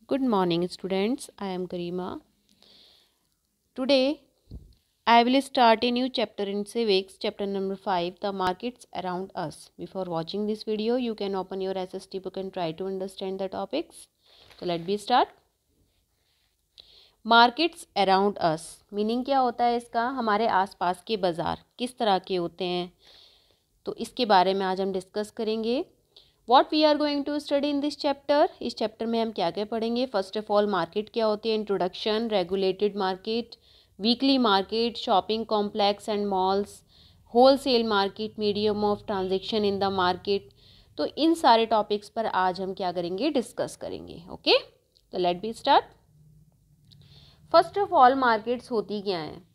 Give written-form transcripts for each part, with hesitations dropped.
Good morning, students. I am Karima. Today, I will start a new chapter in civics, chapter number 5, the markets around us. Before watching this video, you can open your SST book and try to understand the topics. So, let me start. Markets around us meaning क्या होता है इसका? हमारे आसपास के बाज़ार किस तरह के होते हैं, तो इसके बारे में आज हम डिस्कस करेंगे. What we are going to study in this chapter. इस चैप्टर में हम क्या क्या पढ़ेंगे? फर्स्ट ऑफ ऑल मार्केट क्या होती है, introduction, regulated market, weekly market, shopping complex and malls, wholesale market, medium of transaction in the market. तो इन सारे टॉपिक्स पर आज हम क्या करेंगे? डिस्कस करेंगे. ओके, तो let be start. First of all markets होती क्या हैं?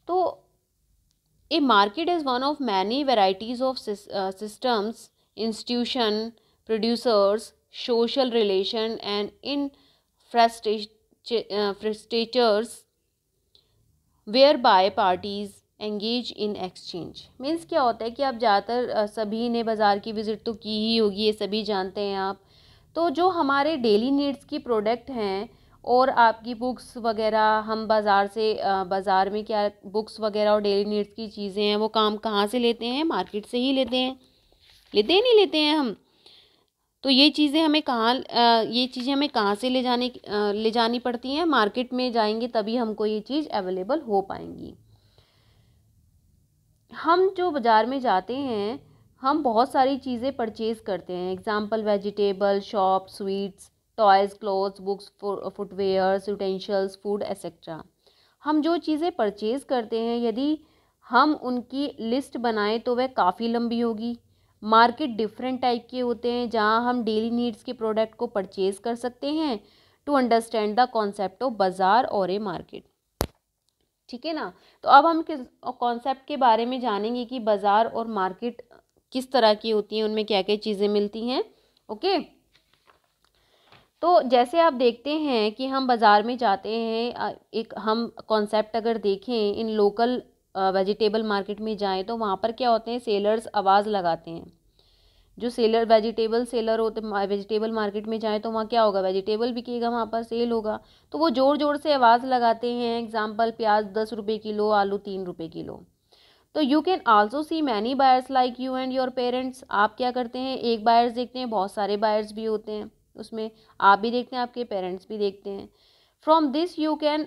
तो a market is one of many varieties of systems, institution, producers, social relation and infrastructures whereby parties engage in exchange. Means क्या होता है कि आप ज़्यादातर सभी ने बाज़ार की विज़िट तो की ही होगी, ये सभी जानते हैं आप. तो जो हमारे डेली नीड्स की प्रोडक्ट हैं और आपकी बुक्स वगैरह, हम बाज़ार से बाज़ार में क्या बुक्स वगैरह और डेली नीड्स की चीज़ें हैं वो काम कहाँ से लेते हैं? मार्केट से ही लेते हैं. नहीं लेते हैं हम. तो ये चीज़ें हमें कहाँ से ले जानी पड़ती हैं? मार्केट में जाएंगे तभी हमको ये चीज़ अवेलेबल हो पाएंगी. हम जो बाज़ार में जाते हैं हम बहुत सारी चीज़ें परचेज़ करते हैं. Example vegetable, shop, sweets, toys, clothes, books, footwears, utensils, food etcetera. हम जो चीज़ें परचेज़ करते हैं यदि हम उनकी लिस्ट बनाएं तो वह काफ़ी लंबी होगी. मार्केट डिफरेंट टाइप के होते हैं जहां हम डेली नीड्स के प्रोडक्ट को परचेज़ कर सकते हैं. To understand the concept of bazaar और ए मार्केट. ठीक है ना. तो अब हम किस कॉन्सेप्ट के बारे में जानेंगे कि बाज़ार और मार्केट किस तरह की होती हैं, उनमें क्या क्या चीज़ें मिलती हैं. ओके, तो जैसे आप देखते हैं कि हम बाज़ार में जाते हैं, एक हम कॉन्सेप्ट अगर देखें इन लोकल वेजिटेबल मार्केट में जाएं तो वहाँ पर क्या होते हैं? सेलर्स आवाज़ लगाते हैं. जो वेजिटेबल सेलर होते, वेजिटेबल मार्केट में जाएं तो वहाँ क्या होगा? वेजिटेबल बिकेगा, वहाँ पर सेल होगा. तो वो ज़ोर ज़ोर से आवाज़ लगाते हैं. एग्जांपल, प्याज 10 रुपये किलो, आलू 3 रुपये किलो. तो you can also see many buyers like you and your parents. आप क्या करते हैं? एक बायर्स देखते हैं, बहुत सारे बायर्स भी होते हैं उसमें. आप भी देखते हैं, आपके पेरेंट्स भी देखते हैं. From this you can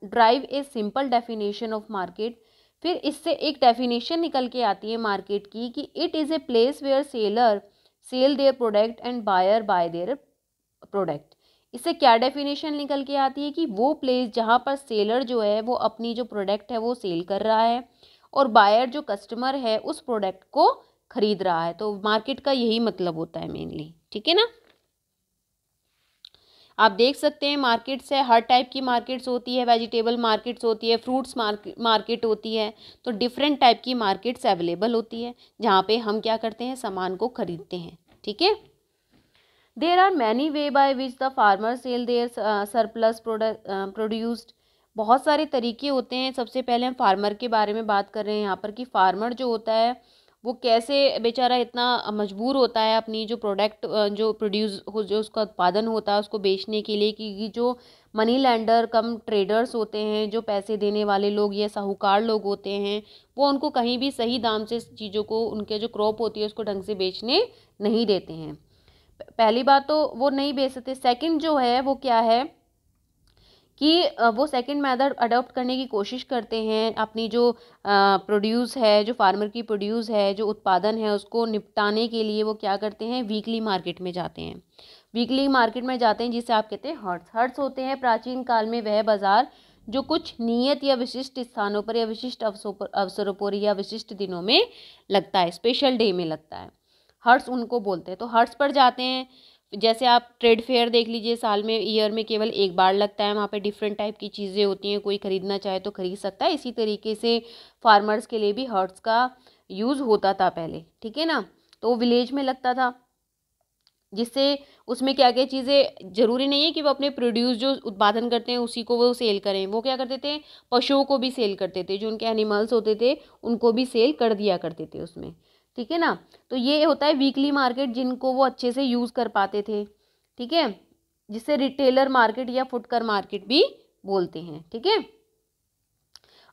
drive a simple definition of market. फिर इससे एक डेफिनेशन निकल के आती है मार्केट की कि it is a place where seller sell their product and buyer buy their product. इससे क्या डेफिनेशन निकल के आती है कि वो प्लेस जहाँ पर सेलर जो है वो अपनी जो प्रोडक्ट है वो सेल कर रहा है और बायर जो कस्टमर है उस प्रोडक्ट को खरीद रहा है. तो मार्केट का यही मतलब होता है मेनली. ठीक है ना. आप देख सकते हैं मार्केट्स है, हर टाइप की मार्केट्स होती है. वेजिटेबल मार्केट्स होती है, फ्रूट्स मार्केट होती है. तो डिफरेंट टाइप की मार्केट्स अवेलेबल होती है जहाँ पे हम क्या करते हैं? सामान को खरीदते हैं. ठीक है. There are many way by which the farmer sell their surplus produced. बहुत सारे तरीके होते हैं. सबसे पहले हम फार्मर के बारे में बात कर रहे हैं यहाँ पर कि फार्मर जो होता है वो कैसे बेचारा इतना मजबूर होता है अपनी जो प्रोडक्ट जो प्रोड्यूस हो, जो उसका उत्पादन होता है उसको बेचने के लिए. कि जो मनी लैंडर कम ट्रेडर्स होते हैं, जो पैसे देने वाले लोग या साहूकार लोग होते हैं, वो उनको कहीं भी सही दाम से चीज़ों को, उनके जो क्रॉप होती है उसको ढंग से बेचने नहीं देते हैं. पहली बात तो वो नहीं बेच सकते. सेकंड जो है वो क्या है कि वो सेकंड मेथड अडॉप्ट करने की कोशिश करते हैं. अपनी जो प्रोड्यूस है, जो फार्मर की प्रोड्यूस है, जो उत्पादन है उसको निपटाने के लिए वो क्या करते हैं? वीकली मार्केट में जाते हैं. वीकली मार्केट में जाते हैं जिसे आप कहते हैं हर्ट्स. हर्ट्स होते हैं प्राचीन काल में वह बाज़ार जो कुछ नियत या विशिष्ट स्थानों पर या विशिष्ट अवसरों पर या विशिष्ट दिनों में लगता है, स्पेशल डे में लगता है. हर्ट्स उनको बोलते हैं. तो हर्ट्स पर जाते हैं. जैसे आप ट्रेड फेयर देख लीजिए, साल में, ईयर में केवल एक बार लगता है. वहाँ पे डिफरेंट टाइप की चीज़ें होती हैं, कोई ख़रीदना चाहे तो ख़रीद सकता है. इसी तरीके से फार्मर्स के लिए भी हर्ट्स का यूज़ होता था पहले. ठीक है ना. तो विलेज में लगता था जिससे उसमें क्या क्या चीज़ें, ज़रूरी नहीं है कि वो अपने प्रोड्यूस जो उत्पादन करते हैं उसी को वो सेल करें. वो क्या करते थे? पशुओं को भी सेल करते थे. जो उनके एनिमल्स होते थे उनको भी सेल कर दिया करते थे उसमें. ठीक है ना. तो ये होता है वीकली मार्केट जिनको वो अच्छे से यूज़ कर पाते थे. ठीक है. जिसे रिटेलर मार्केट या फुटकर मार्केट भी बोलते हैं। ठीक है।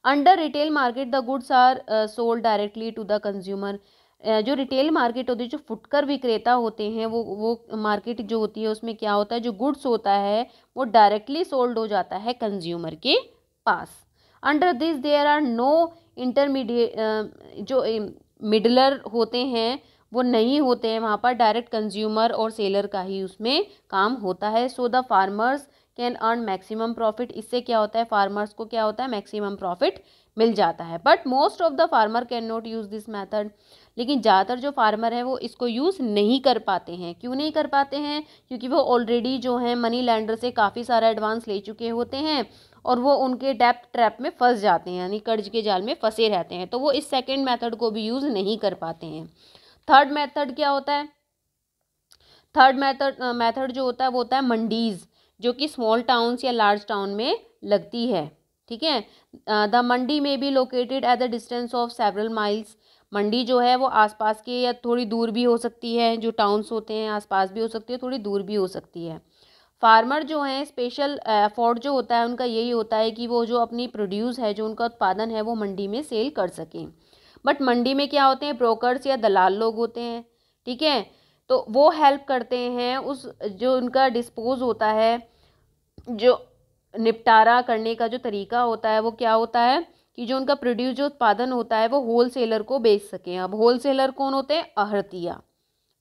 Under retail market the goods are sold directly to the consumer. जो रिटेल मार्केट होती है, जो फुटकर विक्रेता होते हैं, वो मार्केट जो होती है उसमें क्या होता है, जो गुड्स होता है वो डायरेक्टली सोल्ड हो जाता है कंज्यूमर के पास। Under this there are no intermediate, जो मिडलर होते हैं वो नहीं होते हैं वहाँ पर, डायरेक्ट कंज्यूमर और सेलर का ही उसमें काम होता है। So the farmers can earn maximum profit. इससे क्या होता है, फार्मर्स को क्या होता है, मैक्सिमम प्रॉफिट मिल जाता है। But most of the farmer can not use this method. लेकिन ज़्यादातर जो फार्मर हैं वो इसको यूज़ नहीं कर पाते हैं। क्यों नहीं कर पाते हैं? क्योंकि वो ऑलरेडी जो है मनी लैंडर से काफ़ी सारा एडवांस ले चुके होते हैं और वो उनके डेप्ट ट्रैप में फंस जाते हैं, यानी कर्ज के जाल में फंसे रहते हैं, तो वो इस सेकेंड मेथड को भी यूज़ नहीं कर पाते हैं। थर्ड मेथड क्या होता है? थर्ड मेथड जो होता है वो होता है मंडीज़, जो कि स्मॉल टाउन्स या लार्ज टाउन में लगती है। ठीक है। द मंडी में be located at the distance of several miles. Mandi जो है वो आसपास के या थोड़ी दूर भी हो सकती है, जो टाउन्स होते हैं आसपास भी हो सकती है, थोड़ी दूर भी हो सकती है। फार्मर जो हैं स्पेशल एफर्ट जो होता है उनका यही होता है कि वो जो अपनी प्रोड्यूस है, जो उनका उत्पादन है, वो मंडी में सेल कर सकें। बट मंडी में क्या होते हैं, ब्रोकर्स या दलाल लोग होते हैं। ठीक है। तो वो हेल्प करते हैं उस जो उनका डिस्पोज होता है, जो निपटारा करने का जो तरीका होता है वो क्या होता है कि जो उनका प्रोड्यूस जो उत्पादन होता है वो होल सेलर को बेच सकें। अब होल सेलर कौन होते हैं?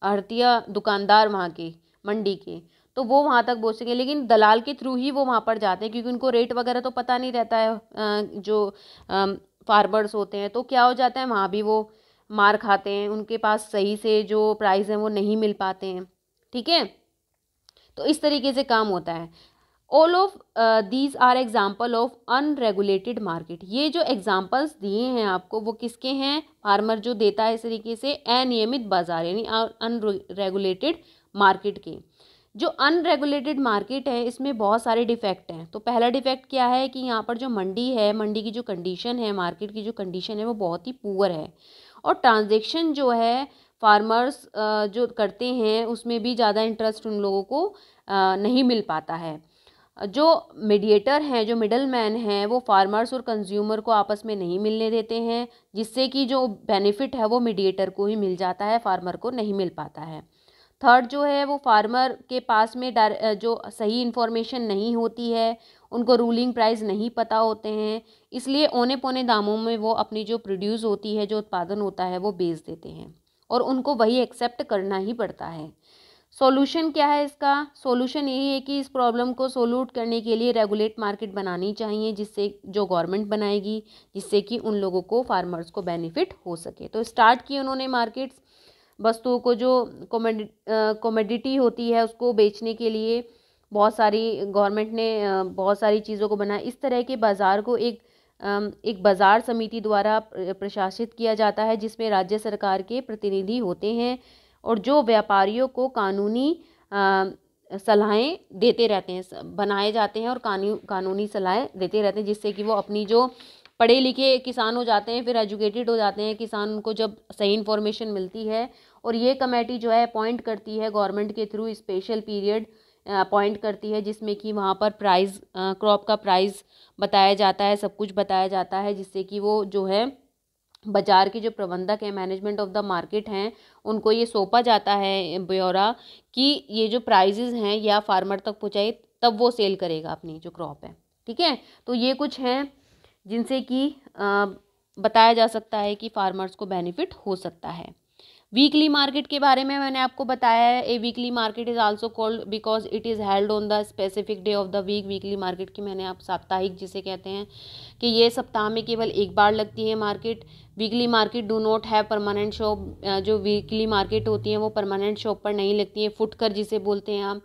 आहर्तिया दुकानदार वहाँ के मंडी के, तो वो वहाँ तक बेच सकें। लेकिन दलाल के थ्रू ही वो वहाँ पर जाते हैं, क्योंकि उनको रेट वगैरह तो पता नहीं रहता है। जो फार्मर्स होते हैं तो क्या हो जाता है, वहाँ भी वो मार खाते हैं, उनके पास सही से जो प्राइस है वो नहीं मिल पाते हैं। ठीक है। तो इस तरीके से काम होता है। All of these are example of unregulated market. ये जो एग्जाम्पल्स दिए हैं आपको वो किसके हैं? फार्मर जो देता है इस तरीके से अनियमित बाजार, यानी अनरेगुलेटेड मार्केट के। जो अनरेगुलेटेड मार्केट है इसमें बहुत सारे डिफेक्ट हैं। तो पहला डिफेक्ट क्या है कि यहाँ पर जो मंडी है, मंडी की जो कंडीशन है, मार्केट की जो कंडीशन है वो बहुत ही पुअर है, और ट्रांजैक्शन जो है फार्मर्स जो करते हैं उसमें भी ज़्यादा इंटरेस्ट उन लोगों को नहीं मिल पाता है। जो मीडिएटर हैं, जो मिडल मैन हैं, वो फार्मर्स और कंज्यूमर को आपस में नहीं मिलने देते हैं, जिससे कि जो बेनिफिट है वो मीडिएटर को ही मिल जाता है, फार्मर को नहीं मिल पाता है। थर्ड जो है वो फार्मर के पास में जो सही इन्फॉर्मेशन नहीं होती है, उनको रूलिंग प्राइस नहीं पता होते हैं, इसलिए औने पौने दामों में वो अपनी जो प्रोड्यूस होती है, जो उत्पादन होता है वो बेच देते हैं, और उनको वही एक्सेप्ट करना ही पड़ता है। सॉल्यूशन क्या है इसका? सॉल्यूशन यही है कि इस प्रॉब्लम को सोल्यूट करने के लिए रेगुलेट मार्केट बनानी चाहिए, जिससे जो गवर्नमेंट बनाएगी, जिससे कि उन लोगों को, फार्मर्स को बेनिफिट हो सके। तो स्टार्ट की उन्होंने मार्केट्स, वस्तुओं को जो कमोडिटी होती है उसको बेचने के लिए बहुत सारी गवर्नमेंट ने बहुत सारी चीज़ों को बनाया। इस तरह के बाज़ार को एक बाज़ार समिति द्वारा प्रशासित किया जाता है, जिसमें राज्य सरकार के प्रतिनिधि होते हैं और जो व्यापारियों को कानूनी सलाहें देते रहते हैं, बनाए जाते हैं और कानूनी सलाहें देते रहते हैं, जिससे कि वो अपनी जो पढ़े लिखे किसान हो जाते हैं, फिर एजुकेटेड हो जाते हैं किसान, उनको जब सही इन्फॉर्मेशन मिलती है। और ये कमेटी जो है अपॉइंट करती है गवर्नमेंट के थ्रू, स्पेशल पीरियड अपॉइंट करती है, जिसमें कि वहाँ पर प्राइस, क्रॉप का प्राइस बताया जाता है, सब कुछ बताया जाता है, जिससे कि वो जो है बाजार के जो प्रबंधक हैं, मैनेजमेंट ऑफ द मार्केट हैं, उनको ये सौंपा जाता है ब्यौरा कि ये जो प्राइजेज़ हैं या फार्मर तक पहुँचाए, तब वो सेल करेगा अपनी जो क्रॉप है। ठीक है। तो ये कुछ हैं जिनसे कि बताया जा सकता है कि फार्मर्स को बेनिफिट हो सकता है। वीकली मार्केट के बारे में मैंने आपको बताया है। A weekly market is also called because it is held on the specific day of the week. Weekly market की मैंने आप साप्ताहिक जिसे कहते हैं कि ये सप्ताह में केवल एक बार लगती है market. Weekly market do not have permanent shop. जो वीकली मार्केट होती हैं वो परमानेंट शॉप पर नहीं लगती हैं, फुटकर जिसे बोलते हैं हम।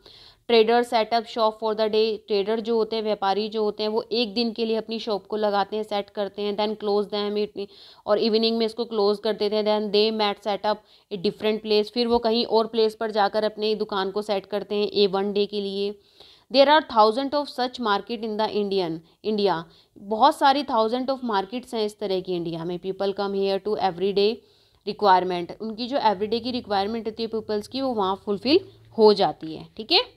Trader setup shop for the day. Trader जो होते हैं, व्यापारी जो होते हैं, वो एक दिन के लिए अपनी शॉप को लगाते हैं, सेट करते हैं, देन क्लोज दैम, और इवनिंग में इसको क्लोज कर देते हैं। Then they might set up a different place. फिर वो कहीं और प्लेस पर जाकर अपनी दुकान को सेट करते हैं ए वन डे के लिए। There are thousand of such market in the India. बहुत सारी थाउजेंड ऑफ मार्केट्स हैं इस तरह की इंडिया में। People come here to every day requirement. उनकी जो एवरीडे की रिक्वायरमेंट होती है पीपल्स की, वो वहाँ फुलफिल हो जाती है। ठीक है।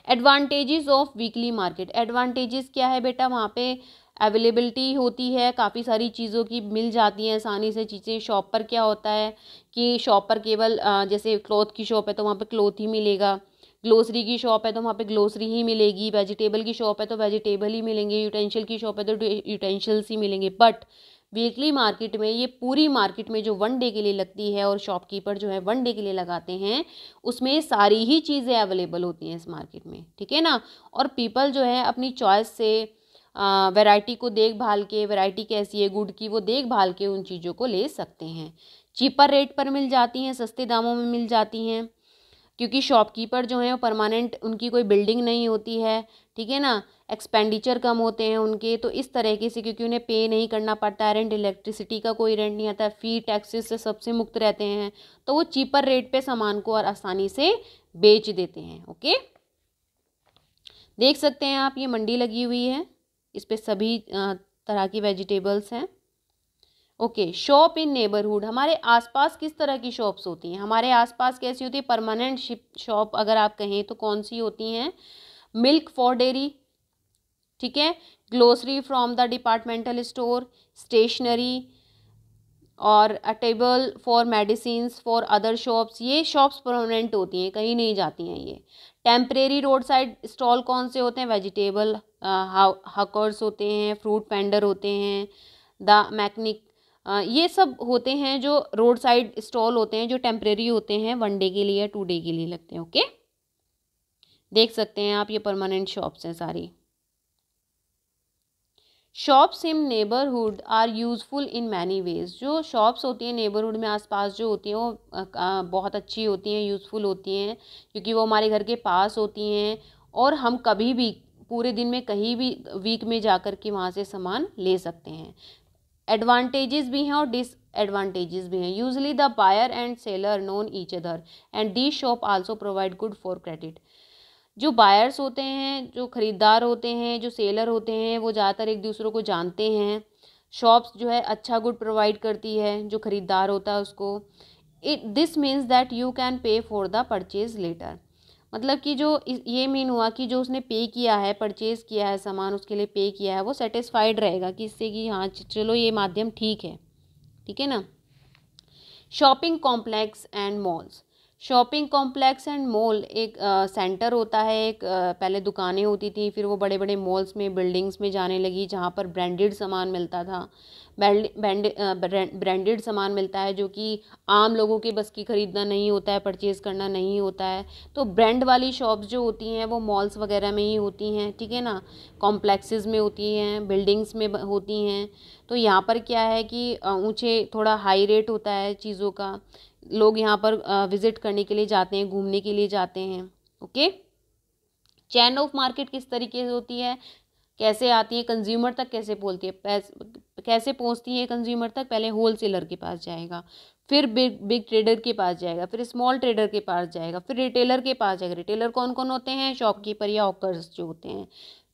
Advantages of weekly market, advantages क्या है बेटा, वहाँ पे अवेलेबिलिटी होती है, काफ़ी सारी चीज़ों की मिल जाती हैं आसानी से चीज़ें। शॉप पर क्या होता है कि शॉप पर केवल जैसे क्लॉथ की शॉप है तो वहाँ पे क्लॉथ ही मिलेगा, ग्लोसरी की शॉप है तो वहाँ पे ग्लोसरी ही मिलेगी, वेजिटेबल की शॉप है तो वेजिटेबल ही मिलेंगे, यूटेंशियल की शॉप है तो यूटेंशिल्स ही मिलेंगे। बट वीकली मार्केट में ये पूरी मार्केट में जो वन डे के लिए लगती है और शॉपकीपर जो है वन डे के लिए लगाते हैं, उसमें सारी ही चीज़ें अवेलेबल होती हैं इस मार्केट में, ठीक है ना। और पीपल जो है अपनी चॉइस से वैरायटी को देख भाल के, वैरायटी कैसी है गुड की वो देख भाल के उन चीज़ों को ले सकते हैं। चीपर रेट पर मिल जाती हैं, सस्ते दामों में मिल जाती हैं, क्योंकि शॉपकीपर जो है वो परमानेंट, उनकी कोई बिल्डिंग नहीं होती है, ठीक है ना। एक्सपेंडिचर कम होते हैं उनके, तो इस तरीके से क्योंकि उन्हें पे नहीं करना पड़ता है, रेंट, इलेक्ट्रिसिटी का कोई रेंट नहीं आता है, फी टैक्सेस से सबसे मुक्त रहते हैं, तो वो चीपर रेट पे सामान को और आसानी से बेच देते हैं। ओके, देख सकते हैं आप, ये मंडी लगी हुई है, इस पे सभी तरह की वेजिटेबल्स हैं। ओके, शॉप इन नेबरहुड, हमारे आसपास किस तरह की शॉप्स होती हैं, हमारे आसपास कैसी होती है, परमानेंट शॉप अगर आप कहें तो कौन सी होती हैं, मिल्क फॉर डेयरी, ठीक है, grocery from the departmental store, stationery और a table for medicines for other shops, ये शॉप्स परमानेंट होती हैं, कहीं नहीं जाती हैं ये। टेम्परेरी रोड साइड स्टॉल कौन से होते हैं, वेजिटेबल हकर्स होते हैं, फ्रूट वेंडर होते हैं, द मैकेनिक, ये सब होते हैं जो रोड साइड स्टॉल होते हैं, जो टेम्परेरी होते हैं, वन डे के लिए, 2 डे के लिए लगते हैं। ओके, देख सकते हैं आप, ये परमानेंट शॉप्स हैं सारी। Shops in neighbourhood are useful in many ways, जो शॉप्स होती हैं नेबरहुड में आसपास जो होती हैं वो बहुत अच्छी होती हैं, यूज़फुल होती हैं, क्योंकि वो हमारे घर के पास होती हैं और हम कभी भी पूरे दिन में कहीं भी वीक में जाकर के वहाँ से सामान ले सकते हैं। एडवांटेजेस भी हैं और डिसएडवांटेजेस भी हैं। Usually the buyer and seller known each other and the shop also provide good for credit, जो बायर्स होते हैं, जो ख़रीदार होते हैं, जो सेलर होते हैं, वो ज़्यादातर एक दूसरे को जानते हैं। शॉप्स जो है अच्छा गुड प्रोवाइड करती है जो ख़रीदार होता है उसको। This means that you can pay for the purchase later, मतलब कि जो ये मीन हुआ कि जो उसने पे किया है, परचेज़ किया है सामान, उसके लिए पे किया है, वो सेटिस्फाइड रहेगा कि इससे कि हाँ चलो ये माध्यम ठीक है, ठीक है ना। Shopping complex and malls, shopping complex and mall एक सेंटर होता है, एक पहले दुकानें होती थी, फिर वो बड़े बड़े मॉल्स में, बिल्डिंग्स में जाने लगी, जहाँ पर ब्रांडेड सामान मिलता था। ब्रांडेड सामान मिलता है जो कि आम लोगों के बस की ख़रीदना नहीं होता है, परचेज़ करना नहीं होता है, तो ब्रांड वाली शॉप्स जो होती हैं वो मॉल्स वगैरह में ही होती हैं, ठीक है ना, कॉम्प्लेक्सेस में होती हैं, बिल्डिंग्स में होती हैं। तो यहाँ पर क्या है कि ऊँचे थोड़ा हाई रेट होता है चीज़ों का, लोग यहाँ पर विज़िट करने के लिए जाते हैं, घूमने के लिए जाते हैं। ओके, चैन ऑफ मार्केट किस तरीके से होती है, कैसे आती है, कंज्यूमर तक कैसे पहुँचती है, कैसे पहुँचती है कंज्यूमर तक, पहले होलसेलर के पास जाएगा, फिर बिग ट्रेडर के पास जाएगा, फिर स्मॉल ट्रेडर के पास जाएगा, फिर रिटेलर के पास जाएगा। रिटेलर कौन कौन होते हैं, शॉपकीपर या हॉकर्स जो होते हैं।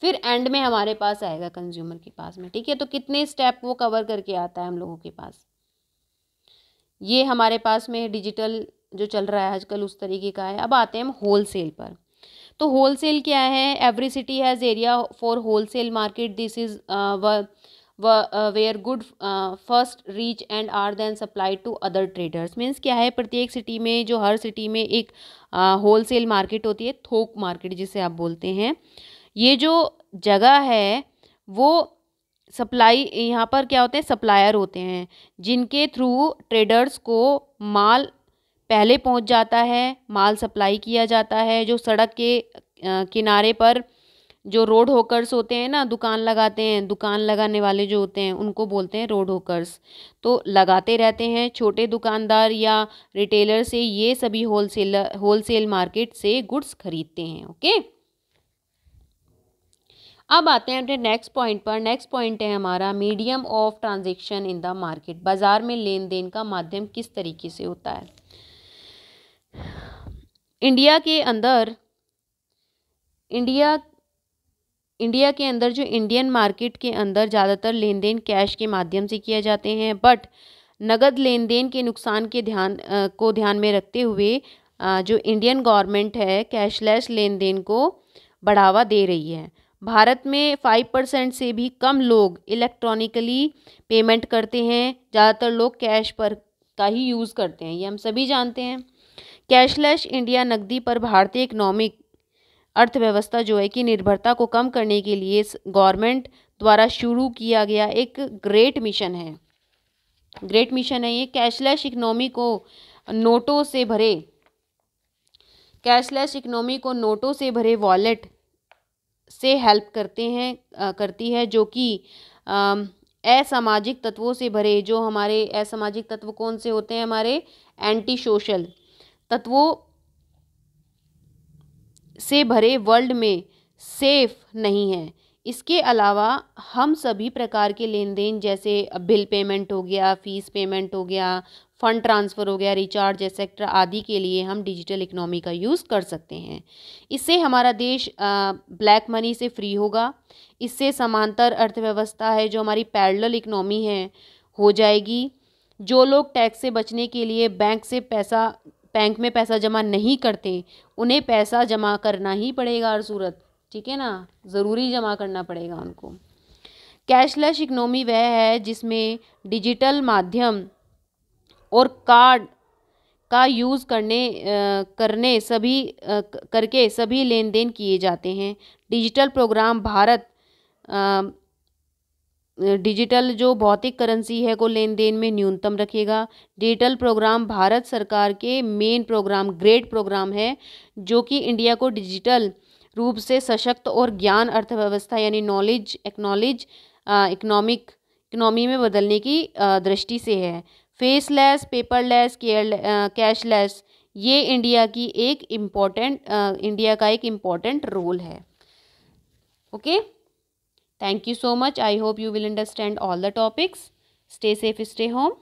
फिर एंड में हमारे पास आएगा कंज्यूमर के पास में, ठीक है। तो कितने स्टेप वो कवर करके आता है हम लोगों के पास। ये हमारे पास में डिजिटल जो चल रहा है आजकल उस तरीके का है। अब आते हैं हम होलसेल पर। तो होलसेल क्या है, every city has area for wholesale market, this is where good first reach and are then supply to other traders. Means क्या है, प्रत्येक सिटी में, जो हर सिटी में एक होलसेल मार्केट होती है, थोक मार्केट जिसे आप बोलते हैं। ये जो जगह है वो सप्लाई, यहाँ पर क्या होते हैं, सप्लायर होते हैं जिनके थ्रू ट्रेडर्स को माल पहले पहुँच जाता है, माल सप्लाई किया जाता है। जो सड़क के किनारे पर जो रोड होकर्स होते हैं ना, दुकान लगाते हैं, दुकान लगाने वाले जो होते हैं उनको बोलते हैं रोड होकर्स। तो लगाते रहते हैं छोटे दुकानदार या रिटेलर से, ये सभी होलसेल मार्केट से गुड्स खरीदते हैं। ओके, अब आते हैं अपने नेक्स्ट पॉइंट पर। नेक्स्ट पॉइंट है हमारा medium of transaction in the market, बाजार में लेन देन का माध्यम किस तरीके से होता है। इंडिया के अंदर जो इंडियन मार्केट के अंदर ज़्यादातर लेन देन कैश के माध्यम से किए जाते हैं, बट नगद लेन देन के नुकसान के ध्यान में रखते हुए जो इंडियन गवर्नमेंट है कैशलेस लेन देन को बढ़ावा दे रही है। भारत में 5% से भी कम लोग इलेक्ट्रॉनिकली पेमेंट करते हैं, ज़्यादातर लोग कैश पर का ही यूज़ करते हैं, ये हम सभी जानते हैं। कैशलेस इंडिया नकदी पर भारतीय इकोनॉमिक अर्थव्यवस्था जो है कि निर्भरता को कम करने के लिए गवर्नमेंट द्वारा शुरू किया गया एक ग्रेट मिशन है। ये कैशलेस इकोनॉमी को नोटों से भरे वॉलेट से हेल्प करती है, जो कि असामाजिक तत्वों से भरे, जो हमारे असामाजिक तत्व कौन से होते हैं, हमारे एंटी सोशल तत्वों से भरे वर्ल्ड में सेफ नहीं है। इसके अलावा हम सभी प्रकार के लेन देन जैसे बिल पेमेंट हो गया, फीस पेमेंट हो गया, फंड ट्रांसफ़र हो गया, रिचार्ज एक्सेट्रा आदि के लिए हम डिजिटल इकोनॉमी का यूज़ कर सकते हैं। इससे हमारा देश ब्लैक मनी से फ्री होगा। इससे समांतर अर्थव्यवस्था है जो हमारी पैरेलल इकोनॉमी है हो जाएगी। जो लोग टैक्स से बचने के लिए बैंक में पैसा जमा नहीं करते, उन्हें पैसा जमा करना ही पड़ेगा हर सूरत, ठीक है ना, ज़रूरी जमा करना पड़ेगा उनको। कैशलेस इकोनॉमी वह है जिसमें डिजिटल माध्यम और कार्ड का यूज़ करके सभी लेन देन किए जाते हैं। डिजिटल जो भौतिक करेंसी है को लेन देन में न्यूनतम रखेगा। डिजिटल प्रोग्राम भारत सरकार के मेन प्रोग्राम ग्रेट प्रोग्राम है, जो कि इंडिया को डिजिटल रूप से सशक्त और ज्ञान अर्थव्यवस्था यानी इकोनॉमी में बदलने की दृष्टि से है। फेसलेस, पेपरलेस, कैशलेस ये इंडिया का एक इम्पोर्टेंट रोल है। Okay, thank you so much. I hope you will understand all the topics. Stay safe, stay home.